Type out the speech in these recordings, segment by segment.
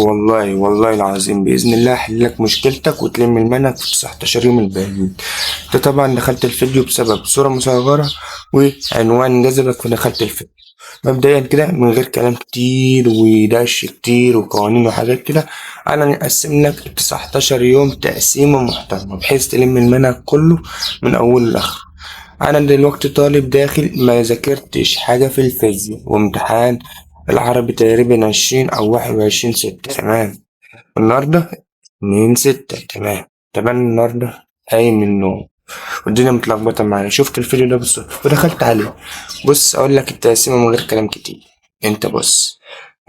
والله العظيم بإذن الله أحل لك مشكلتك وتلم المنهج في 19 يوم الباقيين. أنت طبعا دخلت الفيديو بسبب صورة مصغرة وعنوان جذبك فدخلت الفيديو. مبدئيا كده من غير كلام كتير ودش كتير وقوانين وحاجات كده، أنا نقسم لك 19 يوم تقسيمة محترمة بحيث تلم المنهج كله من أوله لآخره. أنا دلوقتي طالب داخل ما ذاكرتش حاجة في الفيزياء وامتحان العربي تقريبا 20 أو 21/6. تمام. النهاردة 2/6. تمام. أنا النهاردة قايم من النوم والدنيا متلخبطة معايا، شفت الفيديو ده بالصدفة ودخلت عليه. بص أقول لك التقسيمة من غير كلام كتير. أنت بص،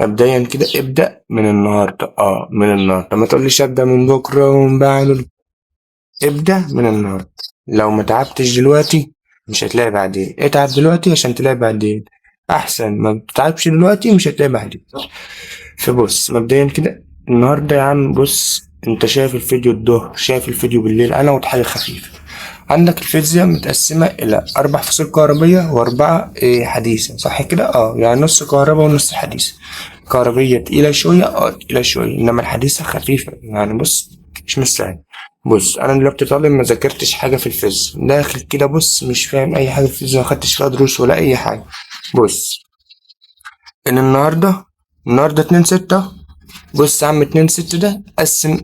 مبدئيا كده ابدأ من النهاردة، من النهاردة، ما تقوليش ابدأ من بكرة ومن بعده. ابدأ من النهاردة. لو ما تعبتش دلوقتي مش هتلاقي بعدين، اتعب دلوقتي عشان تلاقي بعدين. أحسن ما تتعبش دلوقتي مش هتلاقي بعدين. فبص مبدئيا كده النهاردة يا عم، بص انت شايف الفيديو الظهر، شايف الفيديو بالليل، انا قلت حاجة خفيفة. عندك الفيزياء متقسمة إلى 4 فصول كهربية وأربعة حديثة، صح كده؟ يعني نص كهرباء ونص حديثة. كهربية تقيلة شوية، تقيلة شوية، إنما الحديثة خفيفة، يعني بص مش مستاهل. بص أنا دلوقتي طالب ما ذاكرتش حاجة في الفيزياء، داخل كده بص مش فاهم أي حاجة في الفيزياء، ما خدتش فيها دروس ولا أي حاجة. بص إن النهاردة 2/6. بص يا عم 2/6 ده قسم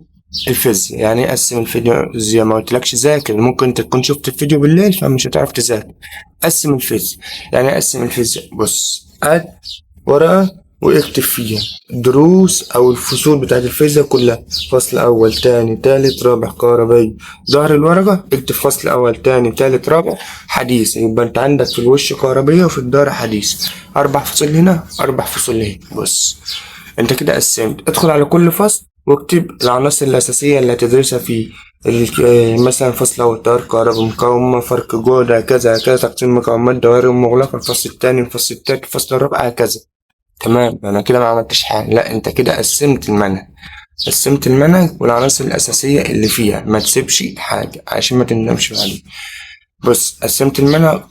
الفيزياء. يعني ايه قسم الفيزياء؟ ما قلتلكش ذاكر، ممكن انت تكون شفت الفيديو بالليل فمش هتعرف تذاكر. قسم الفيزياء يعني ايه قسم الفيزياء؟ بص هات ورقة واكتب فيها دروس او الفصول بتاعت الفيزياء كلها، فصل اول تاني تالت رابع كهربائي. ظهر الورقة اكتب فصل اول تاني تالت رابع حديث، يبقى انت عندك في الوش كهربية وفي الظهر حديث. 4 فصول هنا 4 فصول هنا. بص انت كده قسمت، ادخل على كل فصل واكتب العناصر الأساسية اللي هتدرسها فيه. مثلا فصل أول تيار كهرباء، مقاومة، فرق جهد، هكذا هكذا، تقسيم مقاومات، دوائر مغلقة، الفصل التاني، الفصل التالت، الفصل الرابع، هكذا. تمام. أنا كده ما عملتش حاجة، لا أنت كده قسمت المنهج. قسمت المنهج والعناصر الأساسية اللي فيها، ما تسيبش حاجة عشان ما تندمش بعدين. بص قسمت المنهج،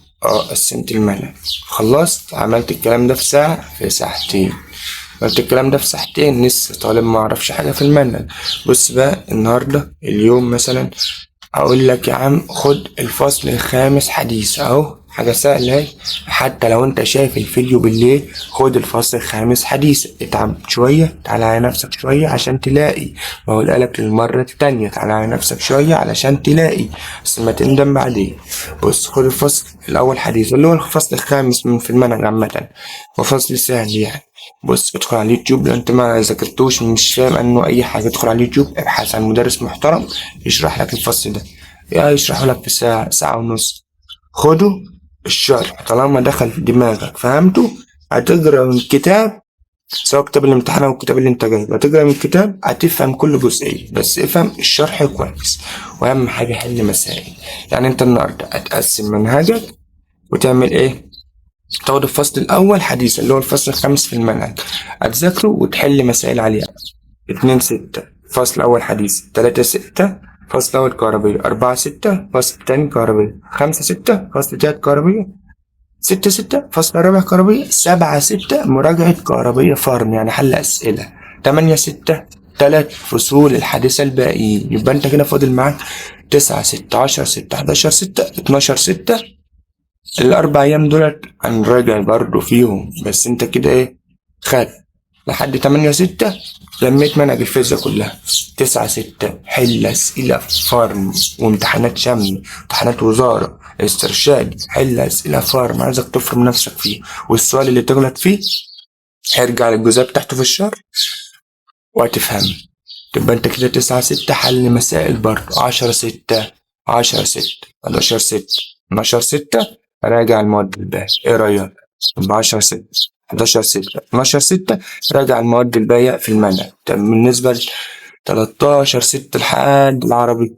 قسمت المنهج، خلصت عملت الكلام ده في ساعة، في ساعتين. عملت الكلام ده في ساعتين، لسه طالب ما اعرفش حاجة في المنهج. بص بقى النهاردة اليوم مثلا اقول لك يا عم خد الفصل الخامس حديث، اهو حاجة سهلة اهي. حتى لو انت شايف الفيديو بالليل خد الفصل الخامس حديث، اتعب شوية، تعالى على نفسك شوية عشان تلاقي، بقولها لك للمرة التانية، تعالى على نفسك شوية علشان تلاقي، بس ما تندم بعدين. بص خد الفصل الأول حديث اللي هو الفصل الخامس من في المنهج عامة، وفصل سهل يعني. بص ادخل على اليوتيوب لو انت ما ذاكرتوش مش فاهم عنه اي حاجه، ادخل على اليوتيوب ابحث عن مدرس محترم يشرح لك الفصل ده، يا يشرحه لك في ساعه، ساعه ونص. خده الشرح، طالما دخل في دماغك فهمته هتقرا من الكتاب، سواء كتاب الامتحان او الكتاب اللي انت جايبه، هتقرا من الكتاب هتفهم كل جزئيه، بس افهم الشرح كويس. واهم حاجه حل مسائل. يعني انت النهارده هتقسم منهجك وتعمل ايه؟ تاخد الفصل الأول حديث اللي هو الفصل الخامس في المنهج، هتذاكره وتحل مسائل عليه. 2/6 فصل أول حديث، 3/6 فصل أول كهربية، 4/6 فصل تاني كهربية، 5/6 فصل تالت كهربية، 6/6 فصل رابع كهربية، 7/6 مراجعة كهربية فرن يعني حل أسئلة، 8/6 تلات فصول الحديثة الباقيين. يبقى أنت كده فاضل معاك 9/6 10/6 11/6 12/6. ال4 أيام دولت هنراجع برضه فيهم، بس انت كده ايه، خد لحد 8/6 لميت منهج الفيزياء كلها. 9/6 حل أسئلة فرن وامتحانات شاملة، امتحانات وزارة، استرشاد، حل أسئلة فرن، عايزك تفرم نفسك فيه، والسؤال اللي تغلط فيه هيرجع للجزء بتاعته في الشهر وهتفهم. تبقى انت كده 9/6 حل مسائل برضه. 10/6 10/6 11/6 12/6 راجع المواد الباقية، ايه رأيك؟ يبقى 10/6 11/6 12/6 راجع المواد الباقية في المنهج. طب بالنسبة ل 13/6 لحد العربي،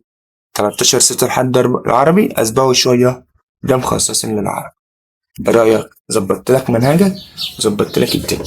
13/6 لحد العربي أسبوعي شوية، ده مخصصين للعربي. ايه رأيك؟ ظبطت لك منهجك وظبطت لك الدنيا.